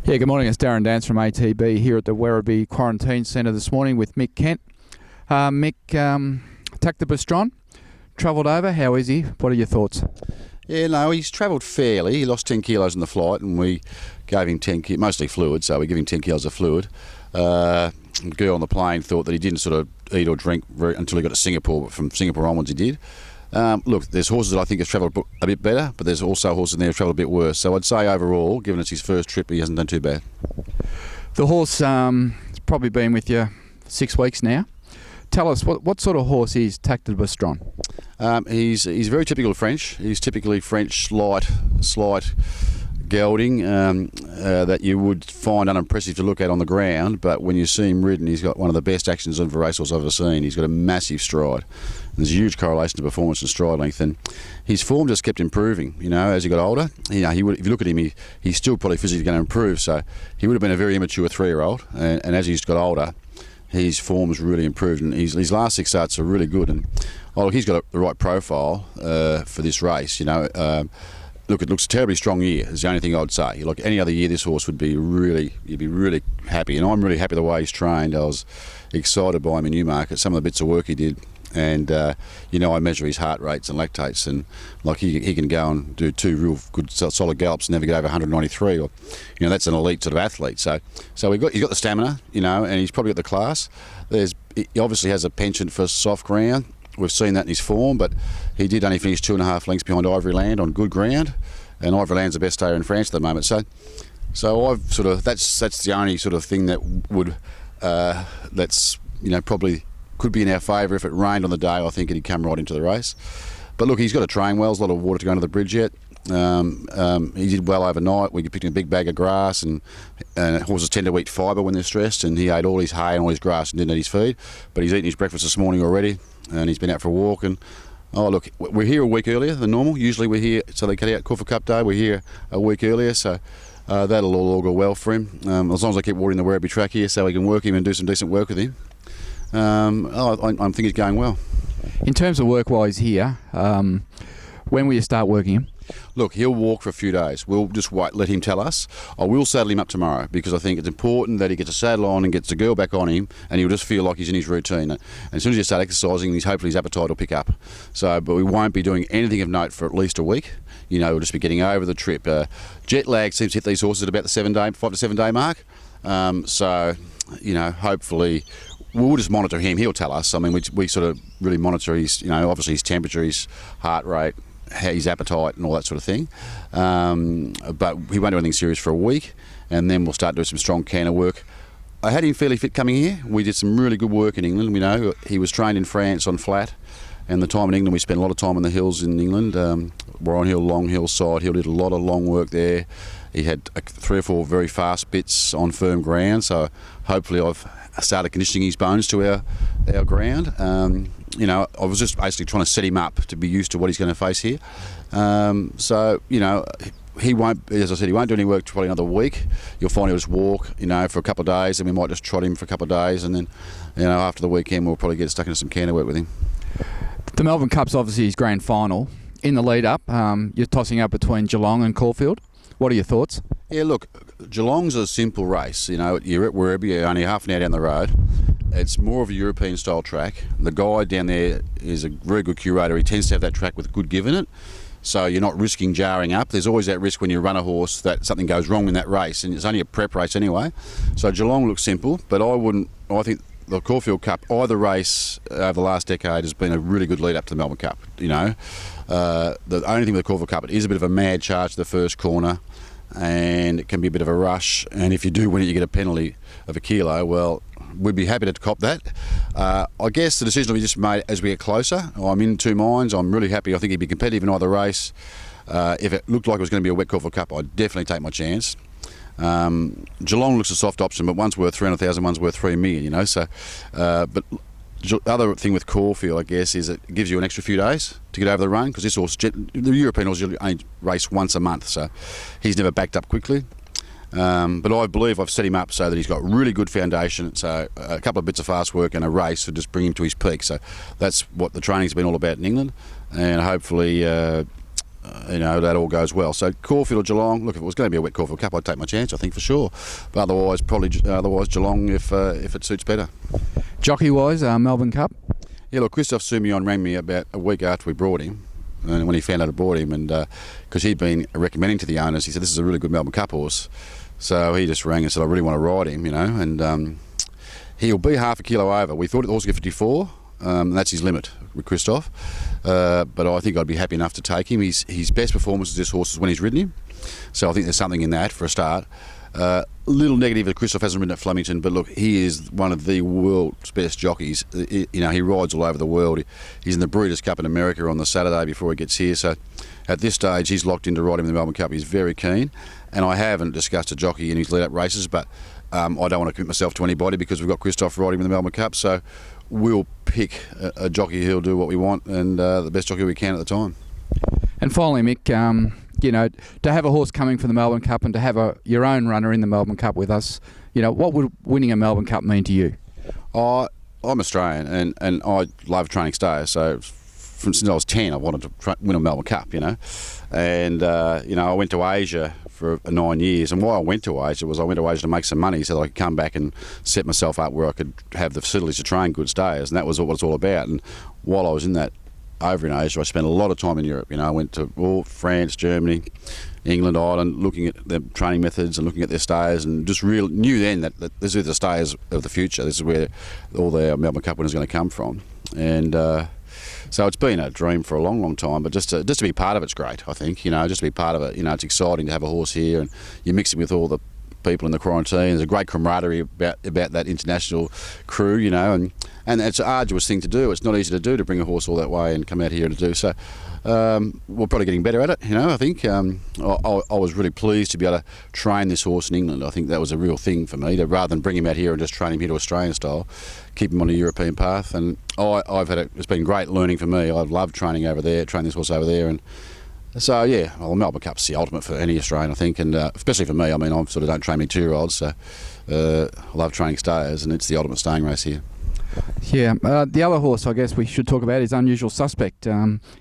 Yeah, good morning. It's Darren Dance from ATB here at the Werribee Quarantine Centre this morning with Mick Kent. Mick, attacked the Bistron, travelled over. How is he? What are your thoughts? Yeah, no, he's travelled fairly. He lost 10 kilos in the flight, and we gave him 10 kilos, mostly fluid, so we give him 10 kilos of fluid. The girl on the plane thought that he didn't sort of eat or drink until he got to Singapore, but from Singapore onwards he did. Look, there's horses that I think have travelled a bit better, but there's also horses in there who have travelled a bit worse. So I'd say overall, given it's his first trip, he hasn't done too bad. The horse has probably been with you 6 weeks now. Tell us, what sort of horse is attacked the Bistron? He's very typical French. He's typically French, slight gelding that you would find unimpressive to look at on the ground, but when you see him ridden, he's got one of the best actions of a racehorse I've ever seen. He's got a massive stride. There's a huge correlation to performance and stride length, and his form just kept improving. You know, as he got older, if you look at him, he's still probably physically going to improve. So he would have been a very immature 3-year-old, and as he's got older, his form's really improved, and his last 6 starts are really good. And look, he's got the right profile for this race. Look, it looks a terribly strong year, is the only thing I would say. Like any other year, this horse would be you'd be really happy. And I'm really happy the way he's trained. I was excited by him in Newmarket, some of the bits of work he did. And, I measure his heart rates and lactates, and like he can go and do 2 real good solid gallops and never get over 193. Or, that's an elite sort of athlete. So he's got the stamina, and he's probably got the class. He obviously has a penchant for soft ground. We've seen that in his form, but he did only finish 2.5 lengths behind Ivory Land on good ground, and Ivory Land's the best stayer in France at the moment. So I've sort of that's the only sort of thing that would probably could be in our favour. If it rained on the day, I think he'd come right into the race. But look, he's got to train well. There's a lot of water to go under the bridge yet. He did well overnight. We picked him a big bag of grass, and horses tend to eat fibre when they're stressed, and he ate all his hay and all his grass and didn't eat his feed. But he's eaten his breakfast this morning already, and he's been out for a walk. And look, we're here a week earlier than normal. Usually we're here, so they cut out Corfu Cup Day. We're here a week earlier, so that'll all go well for him. As long as I keep watering the Werribee track here, so we can work him and do some decent work with him. I think he's going well. In terms of work while he's here, when will you start working him? Look, he'll walk for a few days. We'll just wait, let him tell us. I will saddle him up tomorrow, because I think it's important that he gets a saddle on and gets the girl back on him, and he'll just feel like he's in his routine. And as soon as you start exercising, hopefully his appetite will pick up. But we won't be doing anything of note for at least a week. We'll just be getting over the trip. Jet lag seems to hit these horses at about the 5 to 7 day mark. Hopefully we'll just monitor him. He'll tell us. I mean, we sort of really monitor his, obviously his temperature, his heart rate, his appetite and all that sort of thing. But he won't do anything serious for a week, and then we'll start doing some strong canter work. I had him fairly fit coming here. We did some really good work in England. He was trained in France on flat, and the time in England, we spent a lot of time in the hills in England. Warren Hill, Long Hill, Side Hill, did a lot of long work there. He had 3 or 4 very fast bits on firm ground, so hopefully I've started conditioning his bones to our ground. I was just basically trying to set him up to be used to what he's going to face here. He won't, as I said, he won't do any work for probably another week. You'll find he'll just walk, for a couple of days, and we might just trot him for a couple of days, and then, after the weekend, we'll probably get stuck into some canter work with him. The Melbourne Cup's obviously his grand final. In the lead up, you're tossing up between Geelong and Caulfield. What are your thoughts? Yeah, look, Geelong's a simple race. You're at Werribee, you're only half an hour down the road. It's more of a European style track. The guy down there is a very good curator. He tends to have that track with good give in it. So you're not risking jarring up. There's always that risk when you run a horse that something goes wrong in that race, and it's only a prep race anyway. So Geelong looks simple, but I think the Caulfield Cup, either race over the last decade, has been a really good lead up to the Melbourne Cup. The only thing with the Caulfield Cup, it is a bit of a mad charge to the first corner, and it can be a bit of a rush. And if you do win it, you get a penalty of 1 kilo. Well, we'd be happy to cop that. I guess the decision will be just made as we get closer. I'm in 2 minds. I'm really happy. I think he'd be competitive in either race. If it looked like it was going to be a wet Caulfield Cup, I'd definitely take my chance. Geelong looks a soft option, but one's worth 300,000, one's worth 3 million. But the other thing with Caulfield, I guess, is it gives you an extra few days to get over the run, because this horse, the European horse, only race once a month, so he's never backed up quickly. But I believe I've set him up so that he's got really good foundation, so a couple of bits of fast work and a race would just bring him to his peak. So that's what the training's been all about in England, and hopefully that all goes well. So Caulfield or Geelong, look, if it was going to be a wet Caulfield Cup, I'd take my chance, I think, for sure. But otherwise Geelong if it suits better. Jockey-wise, Melbourne Cup? Yeah, look, Christophe Soumillon rang me about a week after we brought him, and when he found out I brought him, and because he'd been recommending to the owners, he said, this is a really good Melbourne Cup horse. So he just rang and said, I really want to ride him, and he'll be half a kilo over. We thought the horse would get 54. That's his limit with Christophe, but I think I'd be happy enough to take him. His best performance of this horse is when he's ridden him, so I think there's something in that for a start. Little negative that Christophe hasn't ridden at Flemington, but look, he is one of the world's best jockeys. He rides all over the world. He's in the Breeders' Cup in America on the Saturday before he gets here, so at this stage he's locked in to ride him in the Melbourne Cup. He's very keen, and I haven't discussed a jockey in his lead-up races, but I don't want to commit myself to anybody because we've got Christophe riding in the Melbourne Cup, so we'll pick a jockey who'll do what we want and the best jockey we can at the time. And finally, Mick, to have a horse coming for the Melbourne Cup and to have your own runner in the Melbourne Cup with us, what would winning a Melbourne Cup mean to you? I'm Australian and I love training stayers, so since I was 10 I wanted to win a Melbourne Cup, and I went to Asia for 9 years, and why I went to Asia was I went to Asia to make some money so that I could come back and set myself up where I could have the facilities to train good stayers, and that was what it's all about. And while I was in that over in Asia, I spent a lot of time in Europe. I went to France, Germany, England, Ireland, looking at their training methods and looking at their stayers, and just really knew then that this is the stayers of the future. This is where all their Melbourne Cup winners are going to come from, and so it's been a dream for a long, long time, but just to be part of it's great, I think, just to be part of it. It's exciting to have a horse here, and you're mixing with all the people in the quarantine. There's a great camaraderie about that international crew, and it's an arduous thing to do. It's not easy to do, to bring a horse all that way and come out here to do so. We're probably getting better at it, I think. I was really pleased to be able to train this horse in England. I think that was a real thing for me, rather than bring him out here and just train him here to Australian style, keep him on a European path. And it's been great learning for me. I've loved training over there, training this horse over there, and so the Melbourne Cup's the ultimate for any Australian, I think, and especially for me. I sort of don't train many 2-year-olds, so I love training stayers, and it's the ultimate staying race here. Yeah, the other horse I guess we should talk about is Unusual Suspect.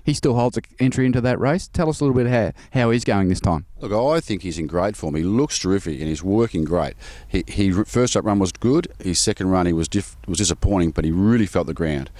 He still holds an entry into that race. Tell us a little bit how he's going this time. Look, I think he's in great form. He looks terrific and he's working great. He first up run was good. His second run he was disappointing, but he really felt the ground.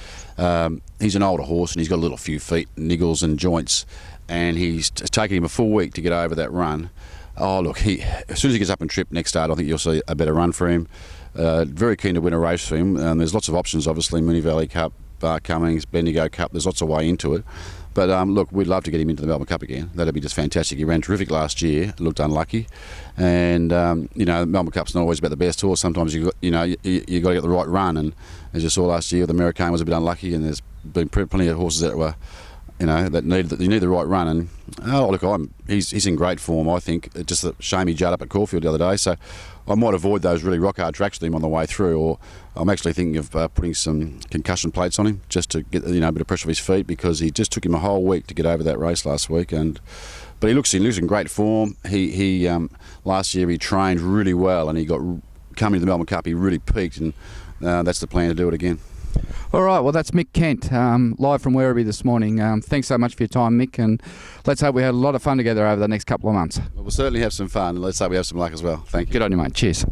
He's an older horse and he's got a little few feet, niggles and joints, and it's taken him a full week to get over that run. Oh, look, as soon as he gets up and trip next start, I think you'll see a better run for him. Very keen to win a race for him. There's lots of options, obviously, Moonee Valley Cup, Bar Cummings, Bendigo Cup. There's lots of way into it. But look, we'd love to get him into the Melbourne Cup again. That'd be just fantastic. He ran terrific last year, looked unlucky. And, Melbourne Cup's not always about the best horse. Sometimes you got to get the right run. And as you saw last year, the American was a bit unlucky, and there's been plenty of horses that were that need the right run. And he's in great form, I think. It's just a shame he jarred up at Caulfield the other day, so I might avoid those really rock hard tracks with him on the way through, or I'm actually thinking of putting some concussion plates on him just to get a bit of pressure off his feet, because he just took him a whole week to get over that race last week. But he looks in great form. He last year he trained really well, and he got coming to the Melbourne Cup. He really peaked, and that's the plan to do it again. All right, well, that's Mick Kent, live from Werribee this morning. Thanks so much for your time, Mick, and let's hope we had a lot of fun together over the next couple of months. We'll certainly have some fun, and let's hope we have some luck as well. Thank you. Good on you, mate. Cheers.